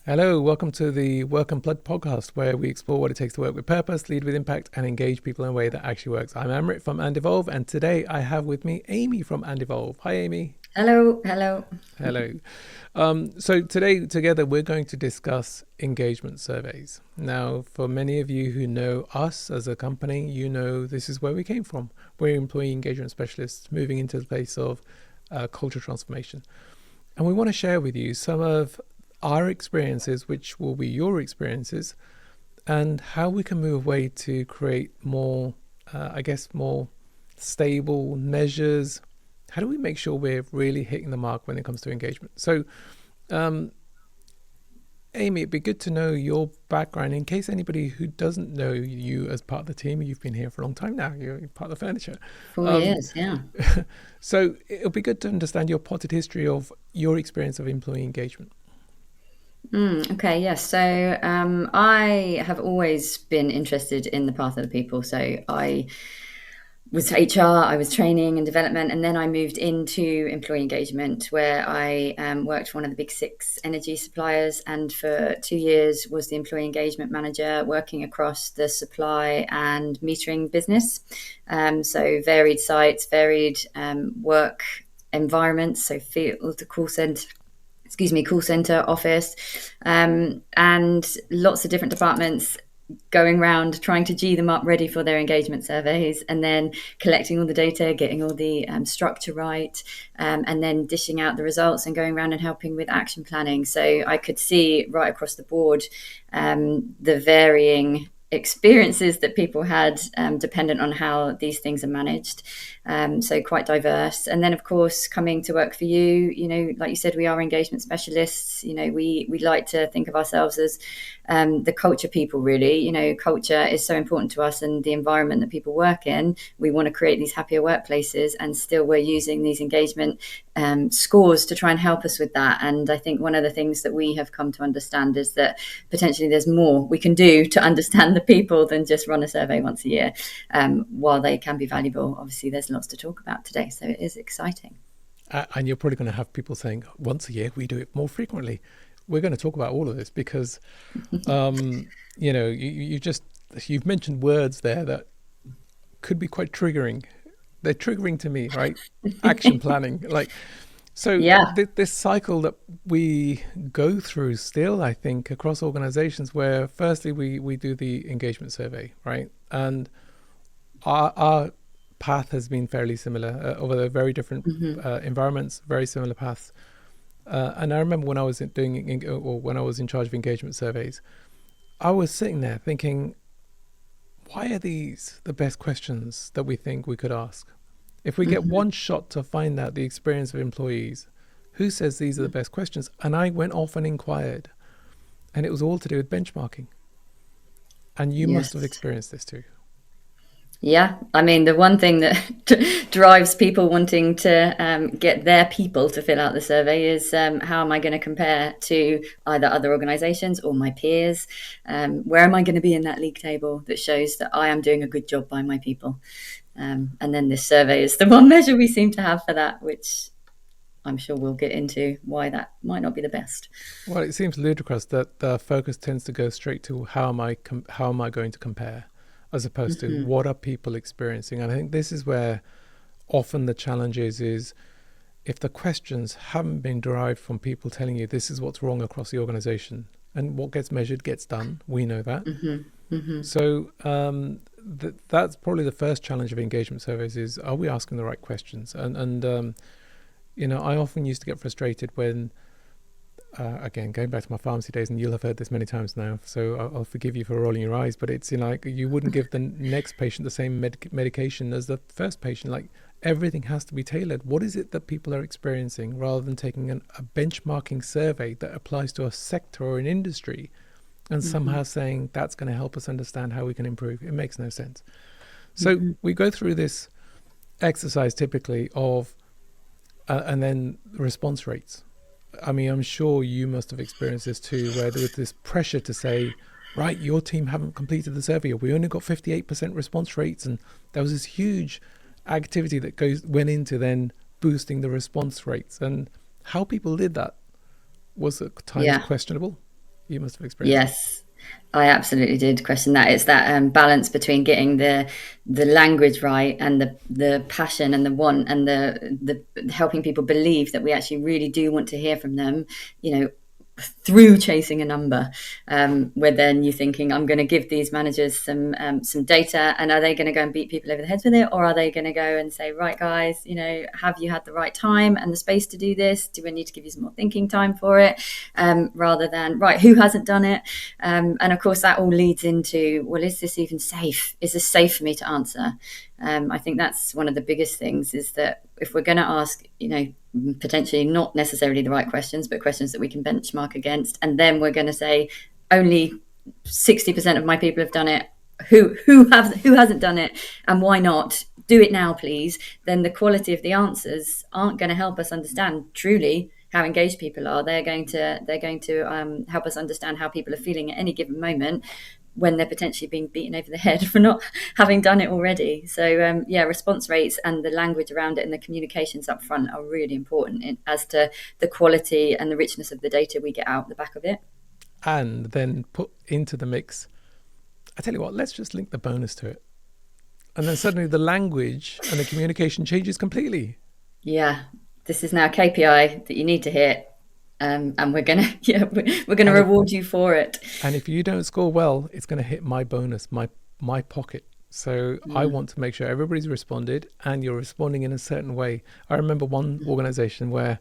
Hello, welcome to the Work Unplugged podcast, where we explore what it takes to work with purpose, lead with impact, and engage people in a way that actually works. I'm Amrit from And Evolve, and today I have with me Amy from And Evolve. Hi, Amy. Hello, hello. Hello. So today, together, we're going to discuss engagement surveys. Now, for many of you who know us as a company, you know this is where we came from. We're employee engagement specialists moving into the place of culture transformation. And we want to share with you some of our experiences, which will be your experiences, and how we can move away to create more, more stable measures. How do we make sure we're really hitting the mark when it comes to engagement? So, um, Amy, it'd be good to know your background in case anybody who doesn't know you as part of the team. You've been here for a long time now. You're part of the furniture. Four Um, years, yeah. so it'll be good to understand your potted history of your experience of employee engagement. Okay, yes. So I have always been interested in the path of the people. So I was HR, I was training and development, and then I moved into employee engagement, where I worked for one of the big six energy suppliers, and for 2 years was the employee engagement manager, working across the supply and metering business. So varied sites, varied work environments, so field, call center, office, and lots of different departments going around trying to G them up ready for their engagement surveys, and then collecting all the data, getting all the structure right, and then dishing out the results and going around and helping with action planning. So I could see right across the board the varying experiences that people had, dependent on how these things are managed. So quite diverse. And then, of course, coming to work for you, like you said, we are engagement specialists. We like to think of ourselves as the culture people, really. Culture is so important to us, and the environment that people work in. We want to create these happier workplaces, and still we're using these engagement scores to try and help us with that. And I think one of the things that we have come to understand is that potentially there's more we can do to understand the people than just run a survey once a year. While they can be valuable, obviously there's lots to talk about today, so it is exciting. And you're probably going to have people saying, once a year, we do it more frequently. We're going to talk about all of this because, you've mentioned words there that could be quite triggering. They're triggering to me, right? Action planning. So Yeah. this cycle that we go through still, I think, across organizations where firstly we do the engagement survey, right? And our path has been fairly similar over the very different Hmm. environments, very similar paths. And I remember when I was when I was in charge of engagement surveys, I was sitting there thinking, why are these the best questions that we think we could ask? If we get Hmm. one shot to find out the experience of employees, who says these are the best questions? And I went off and inquired, and it was all to do with benchmarking. And you must have Yes. experienced this too. Yeah, I mean, the one thing that drives people wanting to get their people to fill out the survey is, how am I going to compare to either other organizations or my peers? Where am I going to be in that league table that shows that I am doing a good job by my people? And then this survey is the one measure we seem to have for that, which I'm sure we'll get into why that might not be the best. Well, it seems ludicrous that the focus tends to go straight to how am I going to compare, as opposed to Hmm. what are people experiencing. And I think this is where often the challenge is if the questions haven't been derived from people telling you this is what's wrong across the organization, and what gets measured gets done. We know that. Hmm. Hmm. So that's probably the first challenge of engagement surveys: is are we asking the right questions? And I often used to get frustrated when, again, going back to my pharmacy days, and you'll have heard this many times now, so I'll forgive you for rolling your eyes, but it's like you wouldn't give the next patient the same medication as the first patient. Like, everything has to be tailored. What is it that people are experiencing, rather than taking a benchmarking survey that applies to a sector or an industry and Hmm. somehow saying that's going to help us understand how we can improve? It makes no sense. So Hmm. we go through this exercise typically of, and then response rates. I mean, I'm sure you must have experienced this too, where there was this pressure to say, right, your team haven't completed the survey, or we only got 58% response rates. And there was this huge activity that went into then boosting the response rates. And how people did that was at times Yeah. questionable. You must have experienced it. Yes, I absolutely did question that. It's that balance between getting the language right and the passion and the want and the helping people believe that we actually really do want to hear from them. You know, through chasing a number, where then you're thinking, I'm going to give these managers some data, and are they going to go and beat people over the heads with it, or are they going to go and say, right, guys, you know, have you had the right time and the space to do this? Do we need to give you some more thinking time for it, rather than right, who hasn't done it? And of course, that all leads into, well, is this even safe? Is this safe for me to answer? I think that's one of the biggest things, is that if we're going to ask, you know, potentially not necessarily the right questions, but questions that we can benchmark against, and then we're going to say only 60% of my people have done it. Who hasn't done it, and why not? Do it now, please. Then the quality of the answers aren't going to help us understand truly how engaged people are. They're going to help us understand how people are feeling at any given moment, when they're potentially being beaten over the head for not having done it already. So yeah, response rates and the language around it and the communications up front are really important as to the quality and the richness of the data we get out the back of it. And then put into the mix, I tell you what, let's just link the bonus to it. And then suddenly the language and the communication changes completely. Yeah, this is now a KPI that you need to hit, and we're gonna yeah we're gonna And if reward you for it. and if you don't score well, it's going to hit my bonus, my pocket. So I Mm, want to make sure everybody's responded and you're responding in a certain way. I remember one organization where,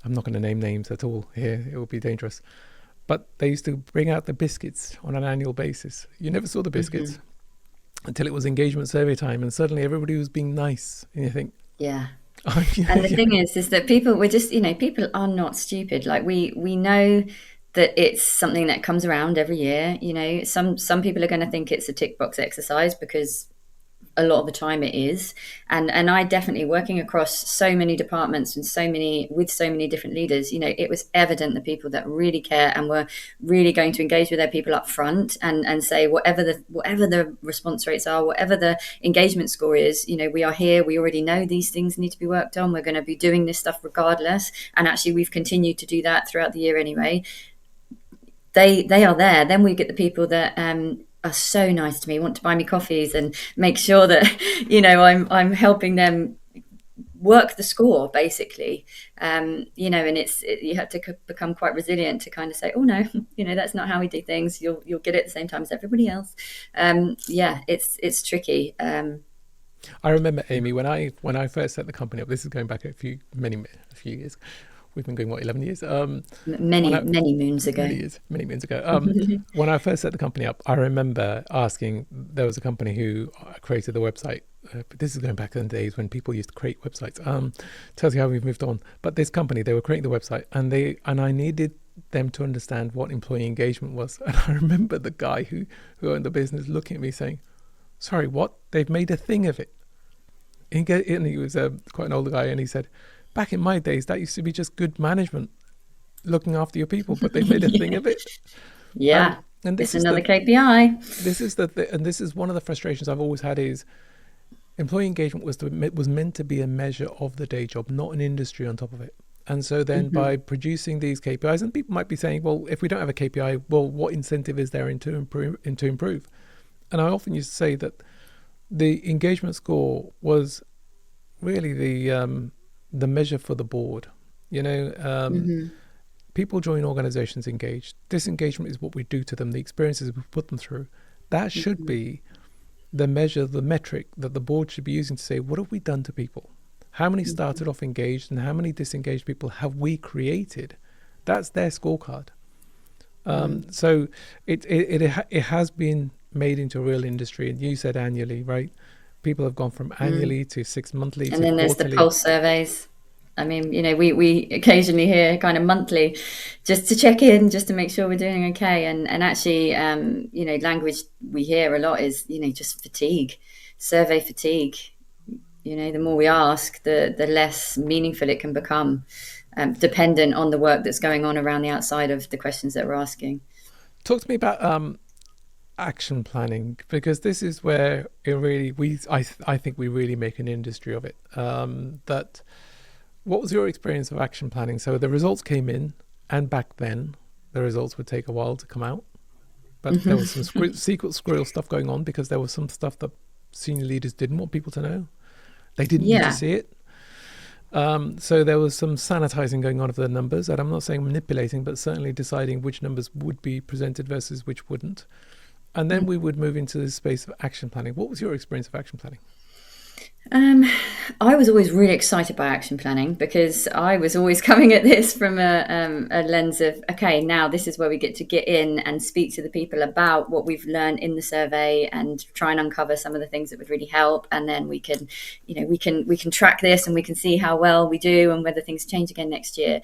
I'm not going to name names at all here, it will be dangerous, but they used to bring out the biscuits on an annual basis. You never saw the mhm. biscuits until it was engagement survey time, and suddenly everybody was being nice. And you think, Yeah. oh, yeah, And the yeah. thing is that people, we're just, you know, people are not stupid. Like we know that it's something that comes around every year. You know, some people are going to think it's a tick box exercise, because a lot of the time it is. And I definitely, working across so many departments and so many different leaders, you know, it was evident the people that really care and were really going to engage with their people up front, and say whatever the response rates are, whatever the engagement score is, you know, we are here, we already know these things need to be worked on, we're going to be doing this stuff regardless, and actually we've continued to do that throughout the year anyway. They are there. Then we get the people that are so nice to me, want to buy me coffees and make sure that you know I'm helping them work the score basically. You know, and you have to become quite resilient to kind of say, oh no, you know, that's not how we do things. You'll get it at the same time as everybody else. Yeah, it's tricky. I remember, Amy, when I first set the company up. This is going back a few years. We've been going, what, 11 years? When Many I many moons ago. many moons ago. When I first set the company up, I remember asking. There was a company who created the website. But this is going back in the days when people used to create websites. Tells you how we've moved on. But this company, they were creating the website, and I needed them to understand what employee engagement was. And I remember the guy who owned the business looking at me saying, "Sorry, what? They've made a thing of it." And he was quite an older guy, and he said, "Back in my days, that used to be just good management, looking after your people, but they've made a thing Yeah. of it." Yeah, And it's another KPI. and this is one of the frustrations I've always had is employee engagement was meant to be a measure of the day job, not an industry on top of it. And so then Hmm. by producing these KPIs, and people might be saying, well, if we don't have a KPI, well, what incentive is there to improve? And I often used to say that the engagement score was really the measure for the board. You know, Hmm. people join organizations engaged. Disengagement is what we do to them, the experiences we put them through. That should Hmm. be the measure, the metric that the board should be using to say, what have we done to people? How many started off engaged and how many disengaged people have we created? That's their scorecard. Mm. So it has been made into a real industry. And you said annually, right? People have gone from Mm. annually to 6 monthly And to then there's the quarterly. pulse surveys. I mean, you know, we occasionally hear kind of monthly, just to check in, just to make sure we're doing okay. And actually, you know, language we hear a lot is, you know, just fatigue, survey fatigue. You know, the more we ask, the less meaningful it can become, dependent on the work that's going on around the outside of the questions that we're asking. Talk to me about action planning, because this is where it really I think we really make an industry of it. That What was your experience of action planning? So the results came in, and back then. the results would take a while to come out. But there was some secret squirrel stuff going on because there was some stuff that senior leaders didn't want people to know. They didn't need to Yeah. see it. So there was some sanitizing going on of the numbers, and I'm not saying manipulating, but certainly deciding which numbers would be presented versus which wouldn't. And then we would move into the space of action planning. What was your experience of action planning? I was always really excited by action planning because I was always coming at this from a lens of, okay, now this is where we get to get in and speak to the people about what we've learned in the survey and try and uncover some of the things that would really help. And then we can, we can track this and we can see how well we do and whether things change again next year.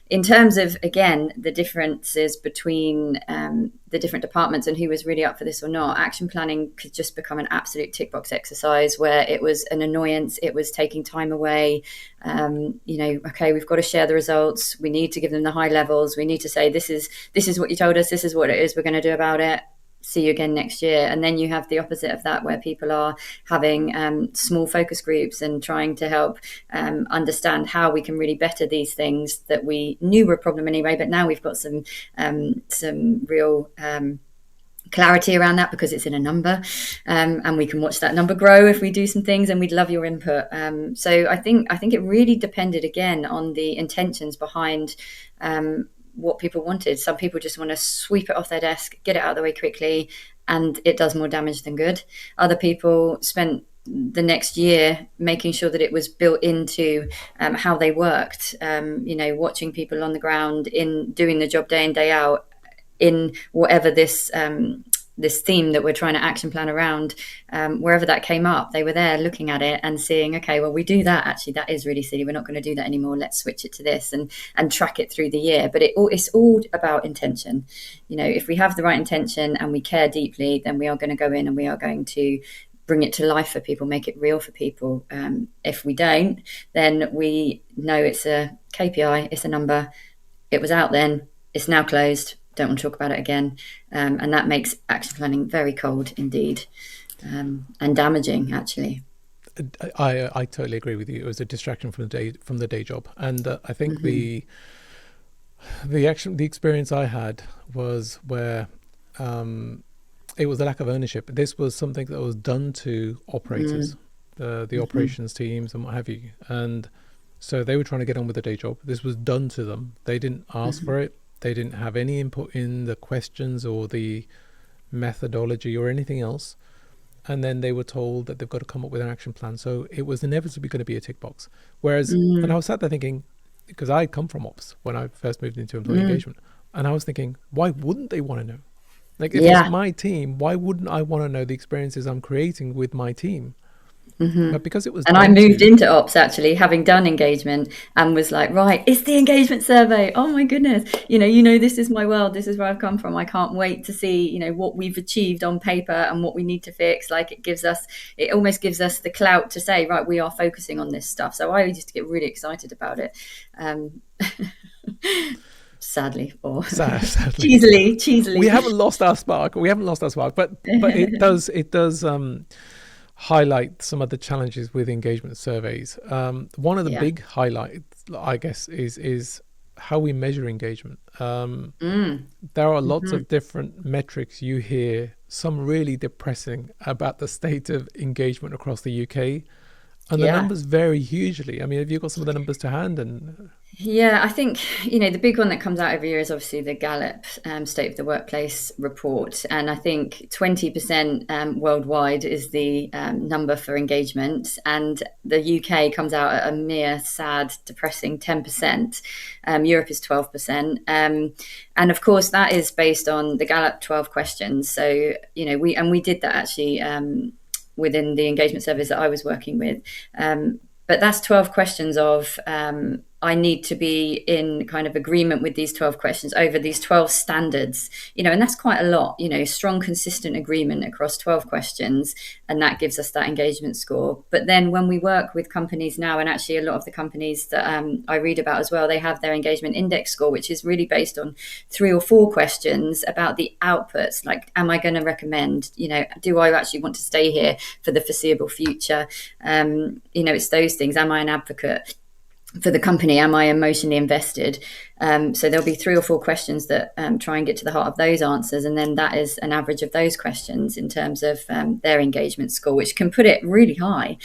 In terms of, again, the differences between the different departments and who was really up for this or not, action planning could just become an absolute tick box exercise where it was an annoyance. It was taking time away. Okay, we've got to share the results. We need to give them the high levels. We need to say, this is what you told us. This is what it is we're going to do about it. See you again next year. And then you have the opposite of that, where people are having small focus groups and trying to help understand how we can really better these things that we knew were a problem anyway, but now we've got some real clarity around that because it's in a number, and we can watch that number grow if we do some things, and we'd love your input. So I think it really depended again on the intentions behind what people wanted. Some people just want to sweep it off their desk, get it out of the way quickly, and it does more damage than good. Other people spent the next year making sure that it was built into how they worked, watching people on the ground in doing the job day in, day out, in whatever this theme that we're trying to action plan around, wherever that came up, they were there looking at it and seeing, okay, well, we do that. Actually, that is really silly. We're not going to do that anymore. Let's switch it to this and track it through the year. But it's all about intention. If we have the right intention and we care deeply, then we are going to go in and we are going to bring it to life for people, make it real for people. If we don't, then we know it's a KPI, it's a number. It was out then, it's now closed. Don't want to talk about it again. And that makes action planning very cold indeed, and damaging, actually. I totally agree with you. It was a distraction from the day job, and I think the experience I had was where it was a lack of ownership. This was something that was done to operators, the operations teams, and what have you, and so they were trying to get on with the day job. This was done to them. They didn't ask for it. They didn't have any input in the questions or the methodology or anything else. And then they were told that they've got to come up with an action plan. So it was inevitably going to be a tick box. Whereas, and I was sat there thinking, because I come from ops when I first moved into employee engagement, and I was thinking, why wouldn't they want to know? Like, if it's my team, why wouldn't I want to know the experiences I'm creating with my team? But because it was, and I moved into ops actually, having done engagement, and was like, right, it's the engagement survey. Oh my goodness, this is my world. This is where I've come from. I can't wait to see, what we've achieved on paper and what we need to fix. Like, it almost gives us the clout to say, right, we are focusing on this stuff. So I used to get really excited about it. Sadly, cheesily. We haven't lost our spark. But it does highlight some of the challenges with engagement surveys. One of the big highlights, I guess, is how we measure engagement. There are lots of different metrics you hear, some really depressing, about the state of engagement across the UK. And the numbers vary hugely. I mean, have you got some of the numbers to hand? Yeah, I think, the big one that comes out every year is obviously the Gallup State of the Workplace report. And I think 20% worldwide is the number for engagement. And the UK comes out at a mere sad, depressing 10%. Europe is 12%. And of course, that is based on the Gallup 12 questions. So, we did that actually within the engagement service that I was working with. But that's 12 questions of, I need to be in kind of agreement with these 12 questions over these 12 standards, and that's quite a lot, strong, consistent agreement across 12 questions. And that gives us that engagement score. But then when we work with companies now, and actually a lot of the companies that I read about as well, they have their engagement index score, which is really based on 3 or 4 questions about the outputs. Like, am I going to recommend, do I actually want to stay here for the foreseeable future? It's those things. Am I an advocate? for the company, am I emotionally invested? So there'll be 3 or 4 questions that try and get to the heart of those answers, and then that is an average of those questions in terms of their engagement score, which can put it really high.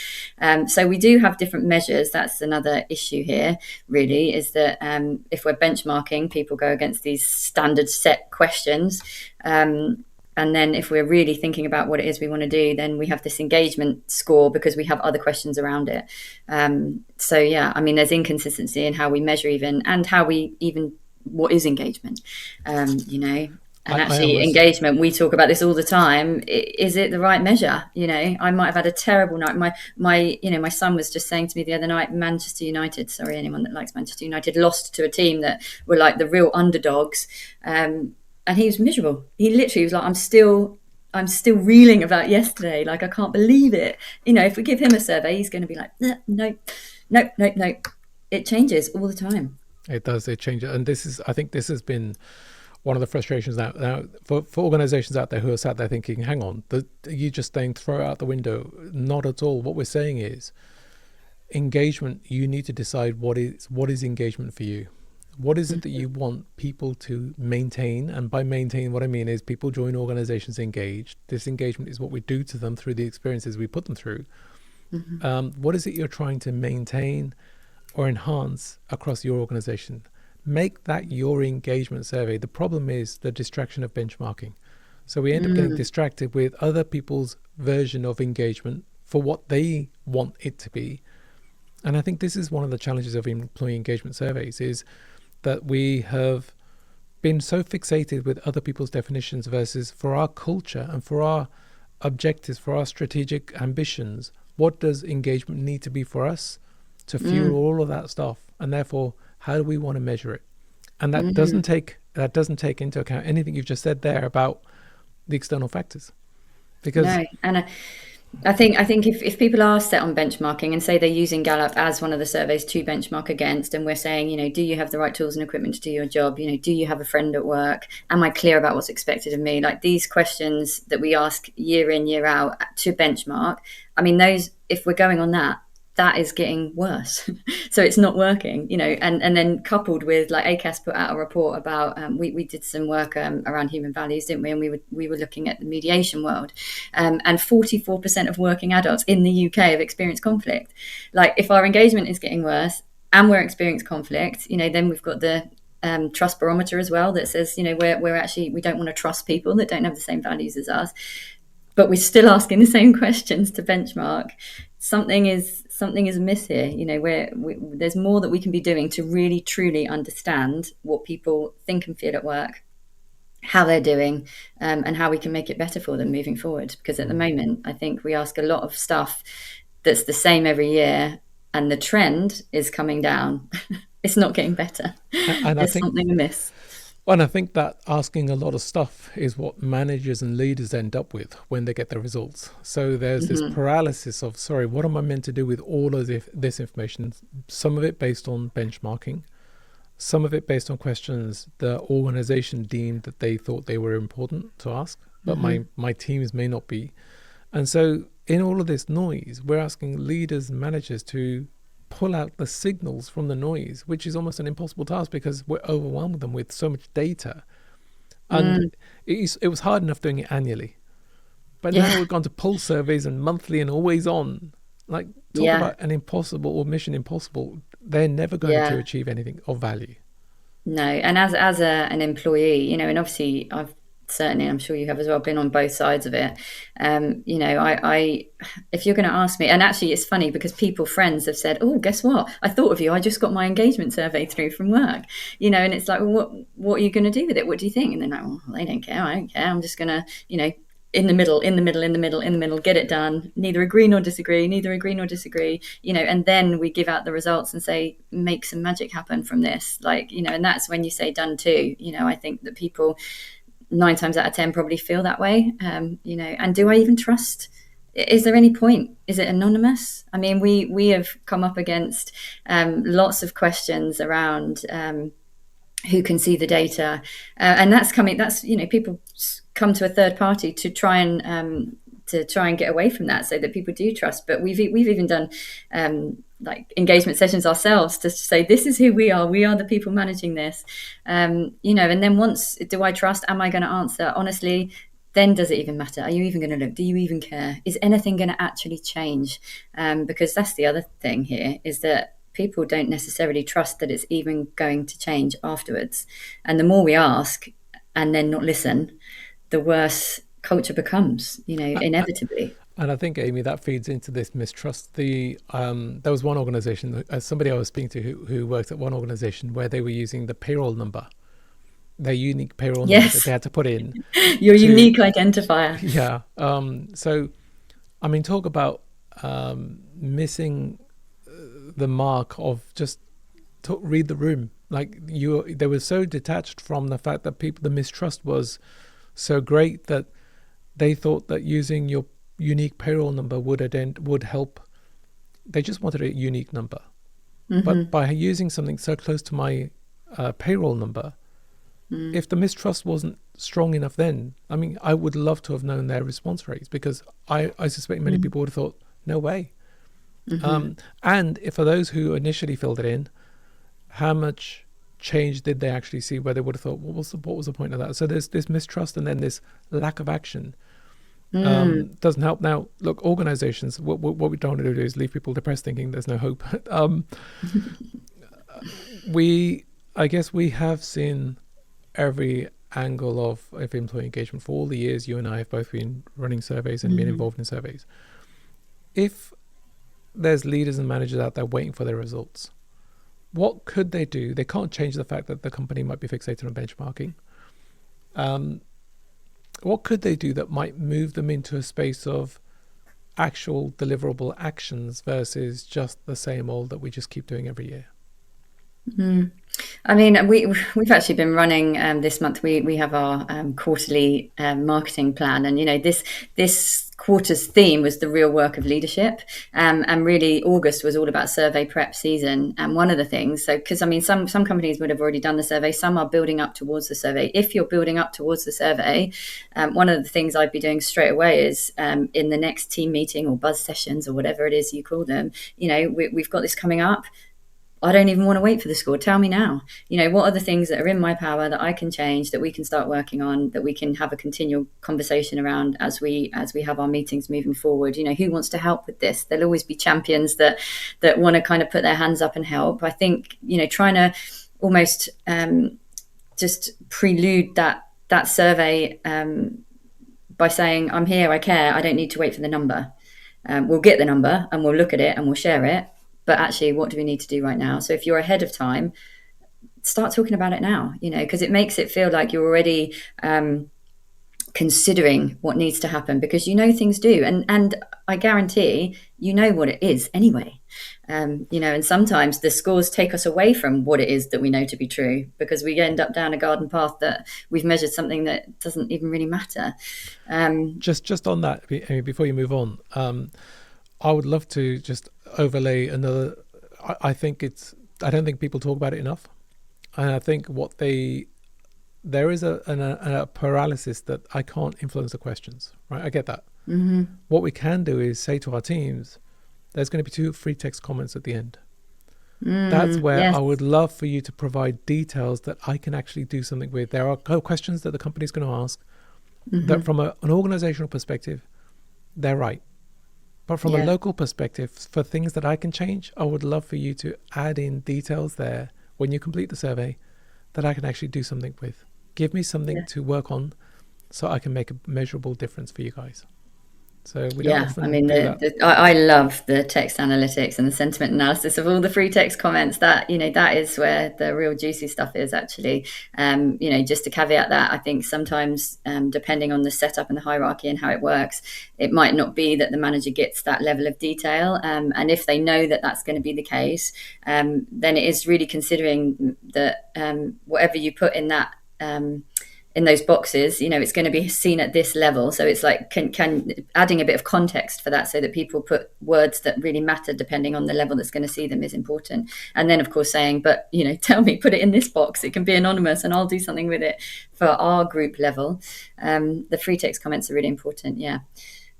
So we do have different measures. That's another issue here, really, is that if we're benchmarking, people go against these standard set questions. And then if we're really thinking about what it is we want to do, then we have this engagement score because we have other questions around it. So yeah, I mean, there's inconsistency in how we measure even, and how we even, what is engagement, you know? And I actually almost engagement, we talk about this all the time. Is it the right measure? You know, I might have had a terrible night. My son was just saying to me the other night, Manchester United, sorry, anyone that likes Manchester United, lost to a team that were like the real underdogs. And he was miserable. He literally was like, I'm still reeling about yesterday. Like, I can't believe it. You know, if we give him a survey, he's going to be like, no, no, no, no, no. It changes all the time. it does, it changes, and I think this has been one of the frustrations now for organizations out there who are sat there thinking, hang on, you just saying throw it out the window. Not at all. What we're saying is engagement. You need to decide what is engagement for you. What is it that you want people to maintain? And by maintain, what I mean is people join organizations engaged. This engagement is what we do to them through the experiences we put them through. What is it you're trying to maintain or enhance across your organization? Make that your engagement survey. The problem is the distraction of benchmarking. So we end up getting distracted with other people's version of engagement for what they want it to be. And I think this is one of the challenges of employee engagement surveys, is that we have been so fixated with other people's definitions versus for our culture and for our objectives, for our strategic ambitions, what does engagement need to be for us to fuel all of that stuff? And therefore, how do we want to measure it? And that doesn't take into account anything you've just said there about the external factors. Because No, and I think if people are set on benchmarking and say they're using Gallup as one of the surveys to benchmark against, and we're saying, you know, do you have the right tools and equipment to do your job? You know, do you have a friend at work? Am I clear about what's expected of me? Like these questions that we ask year in, year out to benchmark. I mean, those, if we're going on that is getting worse. So it's not working, you know, and then coupled with, like, ACAS put out a report about, we did some work around human values, didn't we? And we were looking at the mediation world, and 44% of working adults in the UK have experienced conflict. Like, if our engagement is getting worse and we're experiencing conflict, you know, then we've got the trust barometer as well that says, you know, we don't want to trust people that don't have the same values as us, but we're still asking the same questions to benchmark. Something is amiss here. You know, there's more that we can be doing to really truly understand what people think and feel at work, how they're doing, and how we can make it better for them moving forward. Because at the moment, I think we ask a lot of stuff that's the same every year, and the trend is coming down. It's not getting better. and There's something amiss. And I think that asking a lot of stuff is what managers and leaders end up with when they get the results. So there's this paralysis of, sorry, what am I meant to do with all of this information? Some of it based on benchmarking, some of it based on questions the organization deemed that they thought they were important to ask, but my teams may not be. And so in all of this noise, we're asking leaders and managers to pull out the signals from the noise, which is almost an impossible task because we're overwhelmed them with so much data. And it was hard enough doing it annually, but now we've gone to pulse surveys and monthly and always on. Like, talk about an impossible or mission impossible. They're never going to achieve anything of value. No, and as an employee, you know, and obviously I'm sure you have as well, been on both sides of it. You know, I if you're going to ask me, and actually it's funny because friends have said, oh, guess what? I thought of you. I just got my engagement survey through from work, you know, and it's like, well, what are you going to do with it? What do you think? And they're like, well, they don't care. I don't care. I'm just going to, you know, in the middle, get it done. Neither agree nor disagree, you know, and then we give out the results and say, make some magic happen from this. Like, you know, and that's when you say done too. You know, I think that people 9 times out of 10 probably feel that way. You know, and do I even trust? Is there any point? Is it anonymous? I mean, we have come up against lots of questions around who can see the data, and that's you know, people come to a third party to try and to try and get away from that so that people do trust. But we've even done like engagement sessions ourselves to say, this is who we are the people managing this, you know. And then once, do I trust, am I going to answer honestly? Then does it even matter? Are you even going to look? Do you even care? Is anything going to actually change? Because that's the other thing here, is that people don't necessarily trust that it's even going to change afterwards. And the more we ask and then not listen, the worse culture becomes, you know, inevitably. And I think, Amy, that feeds into this mistrust. There was one organization, somebody I was speaking to who worked at one organization where they were using the payroll number, their unique payroll number that Yes, they had to put in your to, unique identifier. yeah. So, I mean, talk about missing the mark of just read the room. Like they were so detached from the fact that the mistrust was so great that they thought that using your unique payroll number would help. They just wanted a unique number. But by using something so close to my payroll number, if the mistrust wasn't strong enough then, I mean, I would love to have known their response rates, because I suspect many people would have thought, no way. And if for those who initially filled it in, how much change did they actually see, where they would have thought, what was the point of that? So there's this mistrust, and then this lack of action doesn't help. Now, look, organizations, what we don't want to do is leave people depressed thinking there's no hope. I guess we have seen every angle of employee engagement for all the years you and I have both been running surveys and been involved in surveys. If there's leaders and managers out there waiting for their results, what could they do? They can't change the fact that the company might be fixated on benchmarking. What could they do that might move them into a space of actual deliverable actions versus just the same old that we just keep doing every year? I mean, we've actually been running this month. We have our quarterly marketing plan, and you know, this quarter's theme was the real work of leadership, and really August was all about survey prep season. And one of the things, so because I mean, some companies would have already done the survey, some are building up towards the survey. If you're building up towards the survey, one of the things I'd be doing straight away is in the next team meeting or buzz sessions or whatever it is you call them, you know, we've got this coming up. I don't even want to wait for the score. Tell me now. You know, what are the things that are in my power that I can change, that we can start working on, that we can have a continual conversation around as we have our meetings moving forward? You know, who wants to help with this? There'll always be champions that want to kind of put their hands up and help. I think, you know, trying to almost just prelude that survey by saying, I'm here, I care, I don't need to wait for the number. We'll get the number and we'll look at it and we'll share it. But actually, what do we need to do right now? So if you're ahead of time, start talking about it now, you know, because it makes it feel like you're already considering what needs to happen, because you know things do. And I guarantee you know what it is anyway. You know, and sometimes the scores take us away from what it is that we know to be true, because we end up down a garden path that we've measured something that doesn't even really matter. Just on that, before you move on, I would love to just overlay another. I don't think people talk about it enough, and I think there is a paralysis that I can't influence the questions. Right, I get that. What we can do is say to our teams, there's going to be 2 free text comments at the end. That's where Yes. I would love for you to provide details that I can actually do something with. There are questions that the company is going to ask that from an organizational perspective, they're right. But from a local perspective, for things that I can change, I would love for you to add in details there when you complete the survey that I can actually do something with. Give me something to work on so I can make a measurable difference for you guys. So we don't often I mean, do that. I love the text analytics and the sentiment analysis of all the free text comments. That, you know, that is where the real juicy stuff is actually. You know, just to caveat that, I think sometimes depending on the setup and the hierarchy and how it works, it might not be that the manager gets that level of detail. And if they know that that's going to be the case, then it is really considering that whatever you put in that in those boxes, you know, it's going to be seen at this level. So it's like can adding a bit of context for that, so that people put words that really matter depending on the level that's going to see them, is important. And then of course saying, but you know, tell me, put it in this box, it can be anonymous and I'll do something with it for our group level. The free text comments are really important.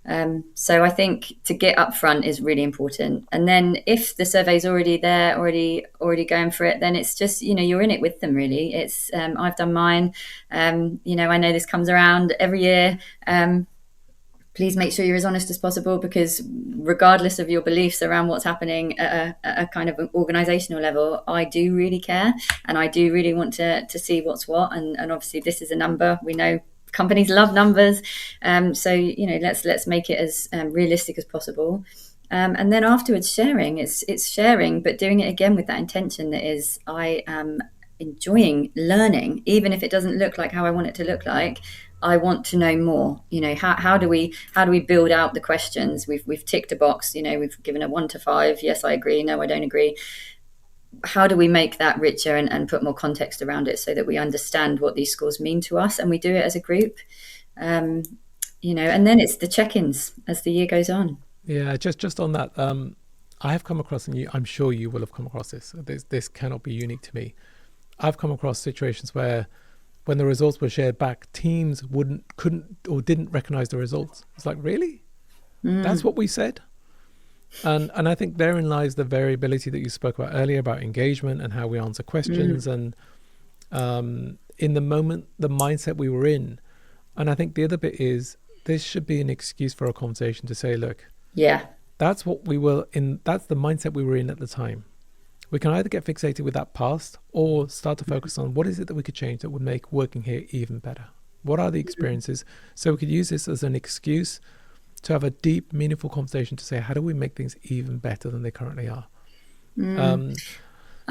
So I think to get upfront is really important. And then if the survey's already there, already going for it, then it's just, you're in it with them really. It's I've done mine. I know this comes around every year. Please make sure you're as honest as possible, because regardless of your beliefs around what's happening at a kind of organizational level, I do really care, and I do really want to see what's what. And obviously this is a number. We know companies love numbers. So let's make it as realistic as possible. And then afterwards, sharing. It's sharing, but doing it again with that intention that is, I am enjoying learning, even if it doesn't look like how I want it to look like. I want to know more. How do we build out the questions? We've ticked a box. We've given a 1 to 5. Yes, I agree. No, I don't agree. How do we make that richer and put more context around it so that we understand what these scores mean to us, and we do it as a group? And then it's the check-ins as the year goes on. Yeah, just on that, I have come across, and I'm sure you will have come across this. This cannot be unique to me. I've come across situations where, when the results were shared back, teams couldn't or didn't recognize the results. It's like, really? That's what we said? And I think therein lies the variability that you spoke about earlier about engagement and how we answer questions, and in the moment, the mindset we were in. And I think the other bit is, this should be an excuse for a conversation to say, look, yeah, that's what we were in. That's the mindset we were in at the time. We can either get fixated with that past or start to focus on what is it that we could change that would make working here even better. What are the experiences? So we could use this as an excuse to have a deep, meaningful conversation to say, how do we make things even better than they currently are?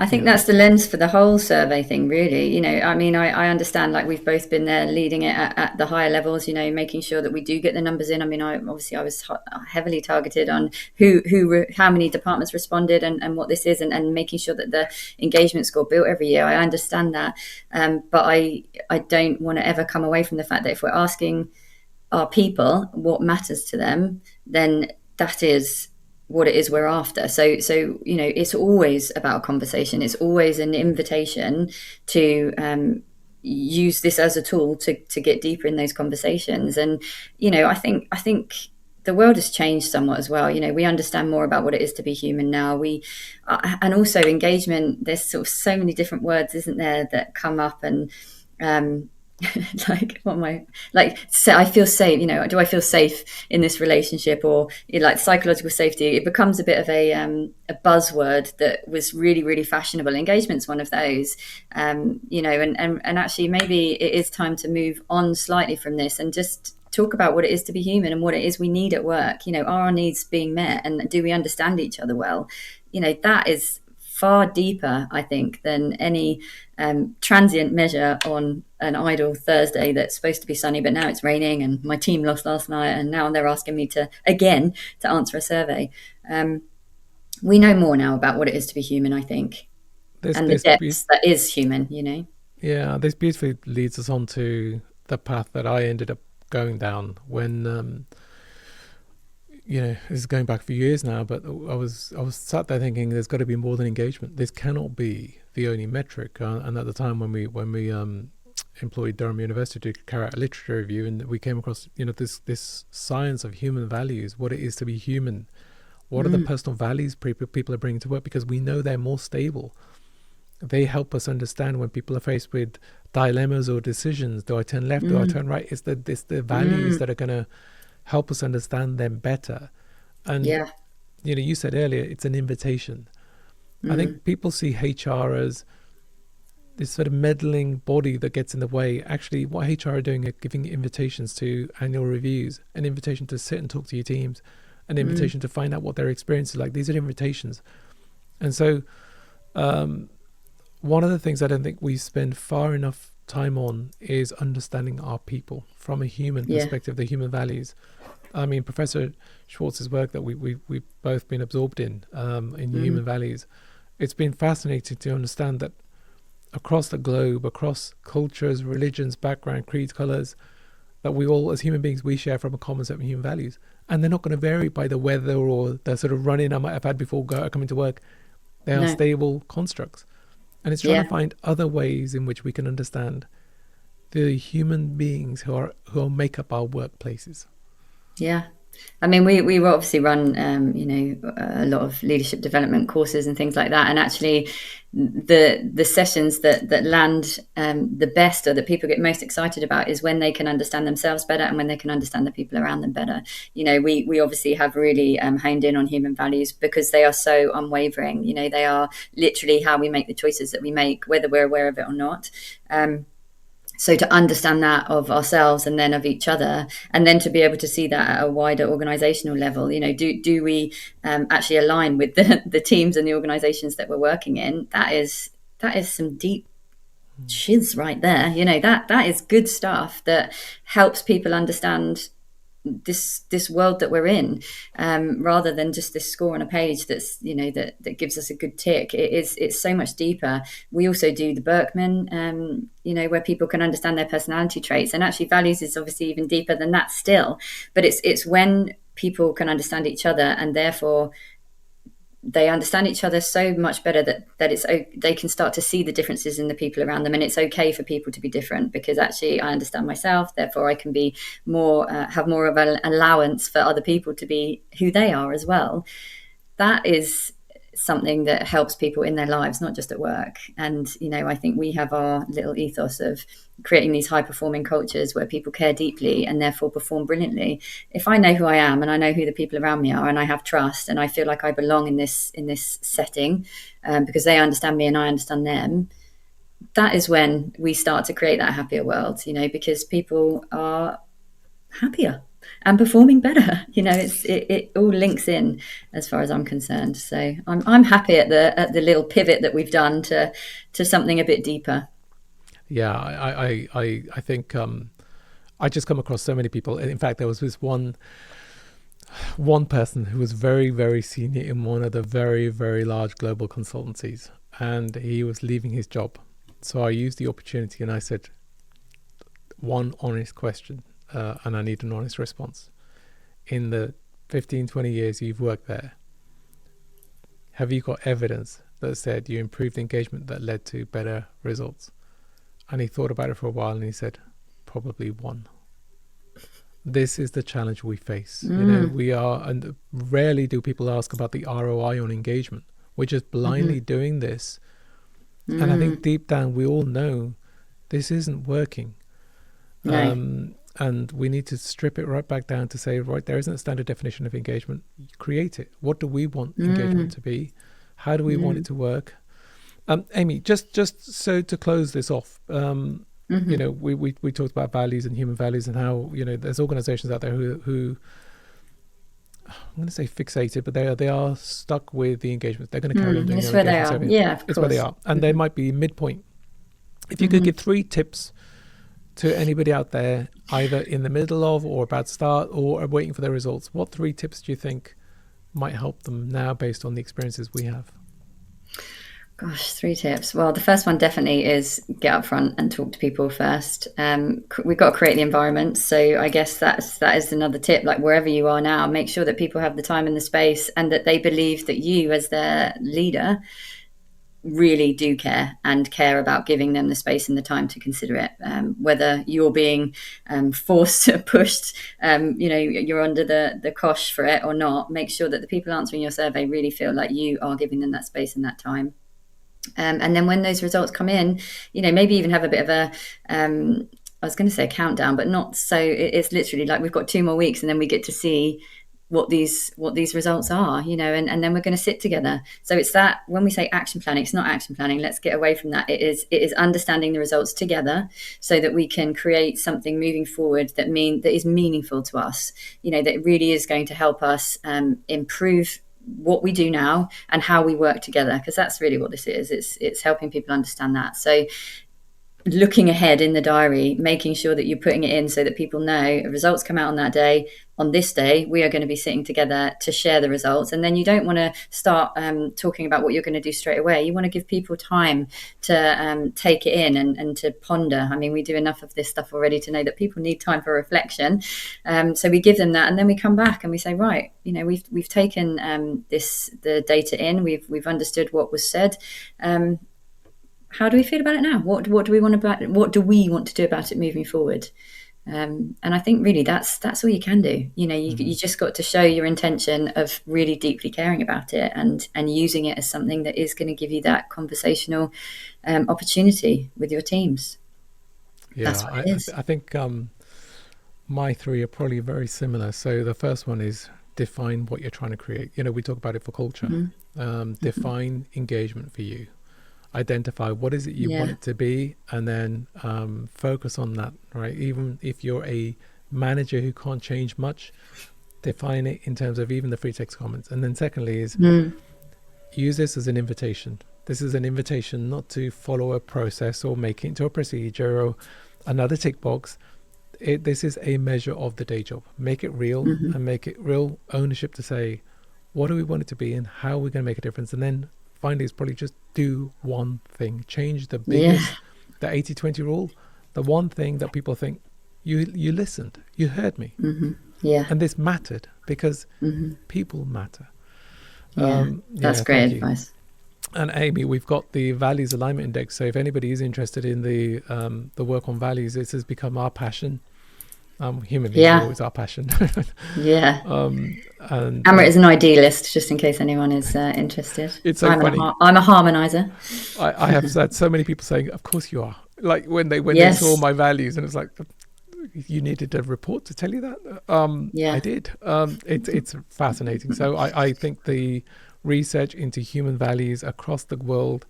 I think that's the lens for the whole survey thing, really. I understand, like, we've both been there leading it at the higher levels, making sure that we do get the numbers in. I was heavily targeted on how many departments responded and what this is, and making sure that the engagement score built every year. I understand that. But I don't want to ever come away from the fact that if we're asking our people what matters to them, then that is what it is we're after. So it's always about conversation. It's always an invitation to use this as a tool to get deeper in those conversations. And I think the world has changed somewhat as well. We understand more about what it is to be human now. And also engagement. There's sort of so many different words, isn't there, that come up, and like, what am I like? So I feel safe. Do I feel safe in this relationship, or like psychological safety? It becomes a bit of a buzzword that was really, really fashionable. Engagement's one of those, and actually maybe it is time to move on slightly from this and just talk about what it is to be human and what it is we need at work. Are our needs being met, and do we understand each other well? That is far deeper, I think, than any transient measure on an idle Thursday that's supposed to be sunny, but now it's raining, and my team lost last night, and now they're asking me to answer a survey. We know more now about what it is to be human, I think, and the depths that is human. Yeah, this beautifully leads us on to the path that I ended up going down when. This is going back a few years now, but I was sat there thinking, there's got to be more than engagement. This cannot be the only metric. And at the time when we employed Durham University to carry out a literature review, and we came across this science of human values, what it is to be human, what are the personal values people are bringing to work, because we know they're more stable. They help us understand when people are faced with dilemmas or decisions. Do I turn left? Do I turn right? It's the values that are going to help us understand them better. And you said earlier, it's an invitation. I think people see HR as this sort of meddling body that gets in the way. Actually, what HR are doing are giving invitations to annual reviews, an invitation to sit and talk to your teams, an invitation to find out what their experience is like. These are invitations. And so one of the things I don't think we spend far enough time on is understanding our people from a human perspective, the human values. I mean, Professor Schwartz's work that we've both been absorbed in human values, it's been fascinating to understand that across the globe, across cultures, religions, background, creeds, colors, that we all, as human beings, we share from a common set of human values. And they're not going to vary by the weather or the sort of run-in I might have had before coming to work. They are stable constructs. And it's trying to find other ways in which we can understand the human beings who make up our workplaces. Yeah. I mean, we will obviously run, a lot of leadership development courses and things like that. And actually, the sessions that land the best, or that people get most excited about, is when they can understand themselves better and when they can understand the people around them better. We obviously have really honed in on human values because they are so unwavering. They are literally how we make the choices that we make, whether we're aware of it or not. So to understand that of ourselves and then of each other, and then to be able to see that at a wider organizational level, do we actually align with the teams and the organizations that we're working in? That is some deep shiz right there. That is good stuff that helps people understand this world that we're in, rather than just this score on a page that's that gives us a good tick. It's so much deeper. We also do the Berkman, where people can understand their personality traits, and actually values is obviously even deeper than that still. But it's when people can understand each other, and therefore they understand each other so much better that they can start to see the differences in the people around them, and it's okay for people to be different, because actually I understand myself, therefore I can be more have more of an allowance for other people to be who they are as well. That is something that helps people in their lives, not just at work. And I think we have our little ethos of creating these high performing cultures where people care deeply and therefore perform brilliantly. If I know who I am and I know who the people around me are, and I have trust and I feel like I belong in this setting, because they understand me and I understand them, that is when we start to create that happier world, because people are happier and performing better. It all links in, as far as I'm concerned. So I'm happy at the little pivot that we've done to something a bit deeper. Yeah, I think I just come across so many people. In fact, there was this one person who was very, very senior in one of the very, very large global consultancies, and he was leaving his job. So I used the opportunity and I said, one honest question, and I need an honest response. In the 15, 20 years you've worked there, have you got evidence that said you improved engagement that led to better results? And he thought about it for a while and he said, probably one. This is the challenge we face. We are, and rarely do people ask about the ROI on engagement. We're just blindly doing this. And I think deep down we all know this isn't working. No. And we need to strip it right back down to say, right, there isn't a standard definition of engagement. Create it. What do we want engagement to be? How do we want it to work? Amy, just so to close this off, we talked about values and human values, and how there's organizations out there who I'm going to say fixated, but they are stuck with the engagement. They're going to carry on doing their engagement survey. Yeah, of course. It's where they are, and they might be midpoint. If you could give 3 tips to anybody out there, either in the middle of or about to start or are waiting for their results, what 3 tips do you think might help them now based on the experiences we have? Gosh, 3 tips. Well, the first one definitely is get up front and talk to people first. We've got to create the environment. So I guess that is another tip. Like wherever you are now, make sure that people have the time and the space, and that they believe that you as their leader really do care and care about giving them the space and the time to consider it. Whether you're being forced, pushed, you're under the cosh for it or not, make sure that the people answering your survey really feel like you are giving them that space and that time. And then when those results come in, maybe even have a bit of a, I was going to say a countdown, but not so. It's literally like we've got 2 more weeks and then we get to see what these results are, and then we're going to sit together. So it's that when we say action planning, it's not action planning. Let's get away from that. It is understanding the results together so that we can create something moving forward that is meaningful to us, that really is going to help us improve what we do now and how we work together, because that's really what this is. It's helping people understand that. So looking ahead in the diary, making sure that you're putting it in so that people know results come out on that day. On this day, we are going to be sitting together to share the results. And then you don't want to start talking about what you're going to do straight away. You want to give people time to take it in and to ponder. I mean, we do enough of this stuff already to know that people need time for reflection. So we give them that, and then we come back and we say, right, we've taken the data in. We've understood what was said. How do we feel about it now? What do we want to do about it moving forward? And I think really that's all you can do. You just got to show your intention of really deeply caring about it, and using it as something that is going to give you that conversational opportunity with your teams. That's what it is. I think my three are probably very similar. So the first one is define what you're trying to create. We talk about it for culture. Define engagement for you. Identify what is it you want it to be, and then focus on that, right? Even if you're a manager who can't change much, define it in terms of even the free text comments. And then secondly is use this as an invitation. This is an invitation not to follow a process or make it into a procedure or another tick box. This is a measure of the day job. Make it real, and make it real ownership to say, what do we want it to be and how are we going to make a difference? And then finally, it's probably just do one thing. Change the biggest, the 80-20 rule, the one thing that people think, you listened, you heard me. And this mattered because people matter. That's great advice. And Amy, we've got the Values Alignment Index. So if anybody is interested in the work on values, this has become our passion. Human beings are always our passion. And Amrit is an idealist, just in case anyone is interested. It's so funny. I'm a harmonizer. I have had so many people saying, "Of course you are." Like when they saw my values, and it's like, you needed a report to tell you that. I did. It's fascinating. So I think the research into human values across the world,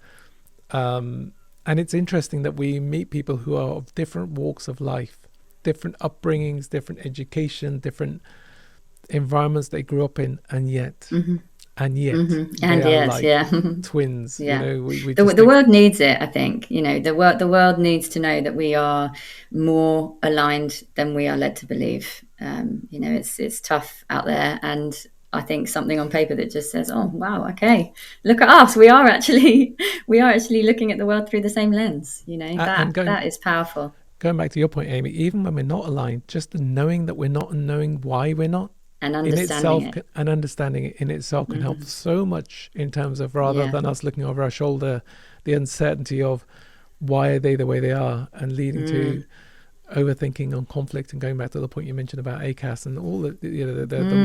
and it's interesting that we meet people who are of different walks of life, different upbringings, different education, different environments they grew up in, and yet twins. The world needs it. I think the world needs to know that we are more aligned than we are led to believe. It's tough out there, and I think something on paper that just says, "Oh wow, okay, look at us. We are actually looking at the world through the same lens." That is powerful. Going back to your point, Amy, even when we're not aligned, just the knowing that we're not and knowing why we're not, and understanding it in itself can help so much in terms of, rather than us looking over our shoulder, the uncertainty of why are they the way they are, and leading to overthinking on conflict, and going back to the point you mentioned about ACAS and all the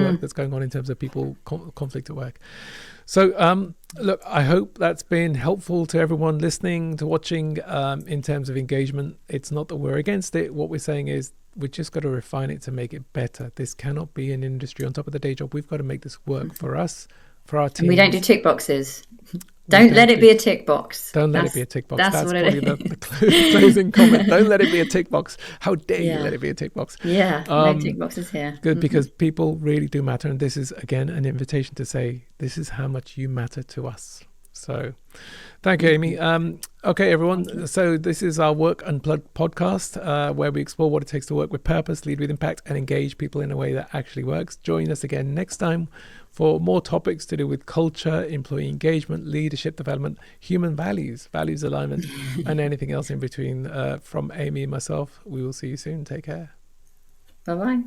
work that's going on in terms of people conflict at work. So look, I hope that's been helpful to everyone listening to watching in terms of engagement. It's not that we're against it. What we're saying is we just got to refine it to make it better. This cannot be an industry on top of the day job. We've got to make this work for us, for our team. We don't do tick boxes. Don't let it be a tick box. Don't let it be a tick box. That's what probably the closing comment. Don't let it be a tick box. How dare you let it be a tick box? No tick boxes here. Good, because people really do matter. And this is, again, an invitation to say, this is how much you matter to us. So thank you, Amy. Okay, everyone. So this is our Work Unplugged podcast, where we explore what it takes to work with purpose, lead with impact, and engage people in a way that actually works. Join us again next time for more topics to do with culture, employee engagement, leadership development, human values, values alignment, and anything else in between. From Amy and myself, we will see you soon. Take care. Bye-bye.